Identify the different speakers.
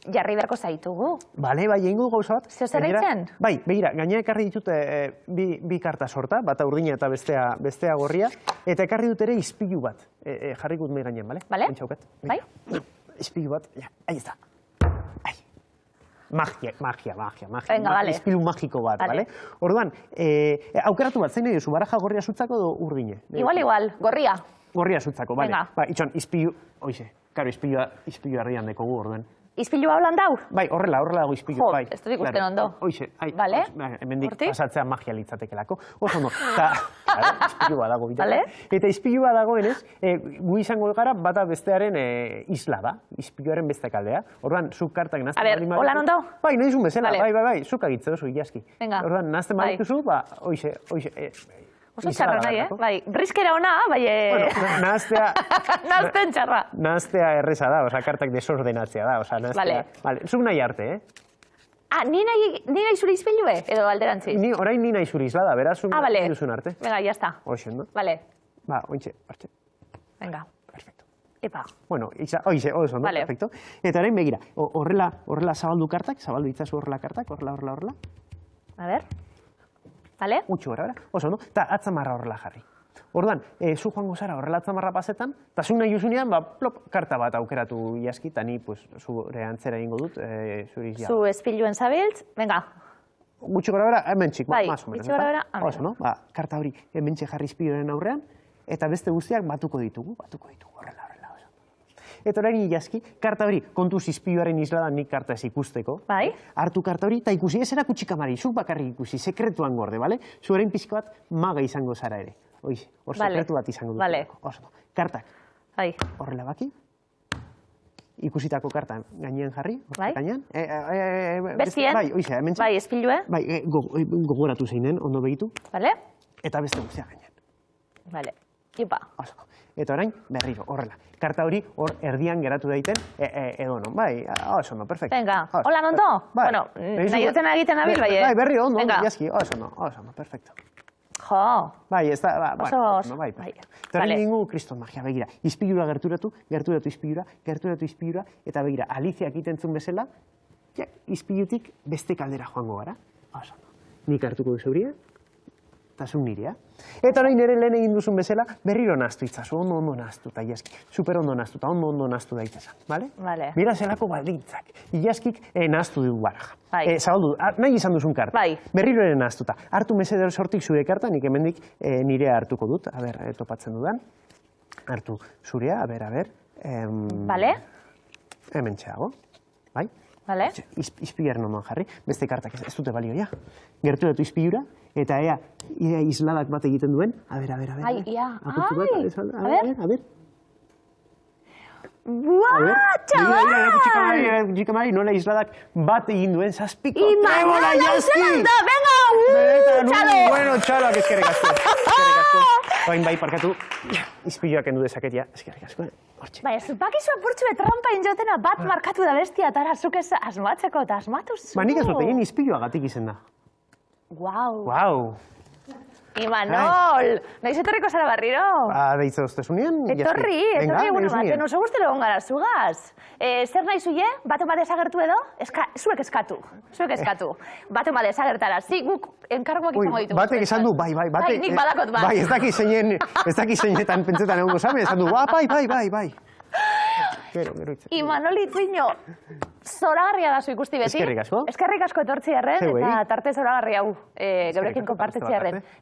Speaker 1: Jarri beharko zaitugu.
Speaker 2: Bale, bai, egingo gauza bat.
Speaker 1: Zeo zer eitzen?
Speaker 2: Bai, begira, gaina ekarri ditut bi karta sorta, bata urdina eta bestea gorria, eta ekarri dut ere ispilu bat. Jarrikut mei gainean, bale?
Speaker 1: Bale? Bai?
Speaker 2: Ispilu bat, ja, ahi ez da. Magia.
Speaker 1: Venga, bale.
Speaker 2: Ispilu magiko bat, bale? Orduan, aukeratu bat, zein nahi duzu, baraja gorria sutzako edo urdine?
Speaker 1: Igual, gorria.
Speaker 2: Gorria sutzako, bale.
Speaker 1: Venga.
Speaker 2: Ba, itxon, ispilu, oize, karo, ispilu ardian dekogu orduen.
Speaker 1: Izpilua holan dau?
Speaker 2: Bai, horrela dago ispilu, bai.
Speaker 1: Ez dut ikusten ondo.
Speaker 2: Oize,
Speaker 1: Bale?
Speaker 2: Hemendik pasatzea magia litzatekelako. Oso ondo, eta ispilua dago biteko.
Speaker 1: Bale?
Speaker 2: Eta ispilua dagoenez, gu izango gara bata bestearen isla da, ispiluaren beste kaldea. Orduan, zuk kartak nazten
Speaker 1: bali maditu. Holan ondo?
Speaker 2: Bai, nahi zun bezala, bai, zuk agitze oso ilaski.
Speaker 1: Venga.
Speaker 2: Orduan, nazten badituzu, ba, oize,
Speaker 1: oso txarra nahi, Bai, briskera ona, bai...
Speaker 2: Bueno, nahaztea...
Speaker 1: Nahazten txarra.
Speaker 2: Nahaztea erreza da, kartak desordenatzea da, nahaztea... Vale, zuk nahi arte,
Speaker 1: Ni nahi zure izpilue, edo alderantziz?
Speaker 2: Orain ni nahi zure izla da, beraz, zuk nahi duzun arte.
Speaker 1: Venga, ya está.
Speaker 2: Oixen, no?
Speaker 1: Vale.
Speaker 2: Ba, ointxe, hortxe.
Speaker 1: Venga.
Speaker 2: Perfecto.
Speaker 1: Epa.
Speaker 2: Bueno, oize, oso, no? Perfecto. Eta orain begira, horrela zabaldu kartak, zabaldu itzazu horrela kartak, horrela.
Speaker 1: A ver. Vale?
Speaker 2: Gutxu gara, oso, no? Eta atzamarra horrela jarri. Orduan, zu joango zara horrela atzamarra pasetan, eta zu nahi duzunean, plop, karta bat aukeratu iaski, eta ni, zure antzera egingo dut, zure izia.
Speaker 1: Zu espiluen zabiltz, venga.
Speaker 2: Gutxu gara, hemen txik,
Speaker 1: bai,
Speaker 2: más o menos.
Speaker 1: gutxu gara,
Speaker 2: oso, no? Ba, karta hori hemen txek jarri izpiluaren aurrean, eta beste guztiak batuko ditugu, horrela. Eta orain ilaski, karta hori, kontuz izpiluaren isladan nik karta ez ikusteko.
Speaker 1: Bai.
Speaker 2: Hartu karta hori, eta ikusi, ez erakutsi kamari, zuk bakarrik ikusi, sekretuan gorde, bale? Zu orain pixka bat maga izango zara ere. Oiz, hor sekretu bat izango dut.
Speaker 1: Bale.
Speaker 2: Oso, kartak.
Speaker 1: Bai.
Speaker 2: Horrela baki. Ikusitako kartan gainean jarri.
Speaker 1: Bai.
Speaker 2: Gainean.
Speaker 1: Bestien.
Speaker 2: Bai, oize, hemen txak.
Speaker 1: Bai, espilue.
Speaker 2: Bai, gogoratu zeinen, ondo begitu.
Speaker 1: Bale.
Speaker 2: Eta beste guztia gainean.
Speaker 1: Bale. Ipa.
Speaker 2: Oso. Eta orain, berriro, horrela. Karta hori hor erdian geratu daiten, edo no. Bai, oso no, perfecto.
Speaker 1: Venga, hola ondo? Bueno, nahi duten egiten abil, bai.
Speaker 2: Bai, berri ondo, jaski, oso no, perfecto.
Speaker 1: Jo.
Speaker 2: Bai, ez da,
Speaker 1: oso,
Speaker 2: bai. Eta hori ningu kriston magia, begira. Izpilura gerturatu izpilura, eta begira, Aliziak itentzun bezala, izpilutik beste kaldera joango gara. Oso no. Nik hartuko duzu hauria, eta zuk nirea. Eta orain ere lehen egin duzun bezala, berriro nahaztu itzazu, ondo nahaztu, eta iaski, super ondo nahaztu, eta ondo nahaztu daitezan, bale?
Speaker 1: Bale.
Speaker 2: Mira zelako baldintzak, iaskik nahaztu du baraja.
Speaker 1: Bai.
Speaker 2: Zabaldu, nahi izan duzun karta.
Speaker 1: Bai.
Speaker 2: Berriro ere nahaztuta. Hartu meseder sortik zure karta, nik hemendik nirea hartuko dut, topatzen dudan. Hartu zurea, a ber.
Speaker 1: Bale.
Speaker 2: Hemen txeago, bai?
Speaker 1: Bale.
Speaker 2: Izpiluaren ondoan jarri, beste kartak ez dute balio, ja. Gerturatu izpilura, eta ea isladak bat egiten duen. A ber.
Speaker 1: Ai, ia.
Speaker 2: A ber.
Speaker 1: Buah, txabal!
Speaker 2: Jikamari, nola isladak bat egin duen, zazpiko
Speaker 1: trebola jaski! Venga, txalo!
Speaker 2: Bueno, txaloak eskerrik asko. Bain bai, parkatu, izpiluak endu dezaket, ja, eskerrik asko.
Speaker 1: Bai, ez bakizu apurtxu betrampain jotena bat markatu da bestia, eta zuk ez asmatzeko, eta asmatu zu.
Speaker 2: Ba, nik ez dut egin izpiluagatik izen da.
Speaker 1: Guau. Imanol, nahiz etorriko zara barriro?
Speaker 2: Ba, deitza doztezunean.
Speaker 1: Etorri egune baten, oso guztelo gongara zugaz. Zer nahi zuie, baten bat desagertu edo? Zuek eskatu. Baten bat desagertara, guk enkargoak izango ditugu.
Speaker 2: Batek esan du, bai.
Speaker 1: Nik badakot bat.
Speaker 2: Bai, ez daki zeinetan pentsetan egongo zame, esan du, bai. Gero itzen.
Speaker 1: Imanol Itziño, zoragarria da zu ikusti beti.
Speaker 2: Eskerrik asko.
Speaker 1: Eskerrik asko etortzi erren, eta tarte zoragarri hau, geurekin konpartetzi erren.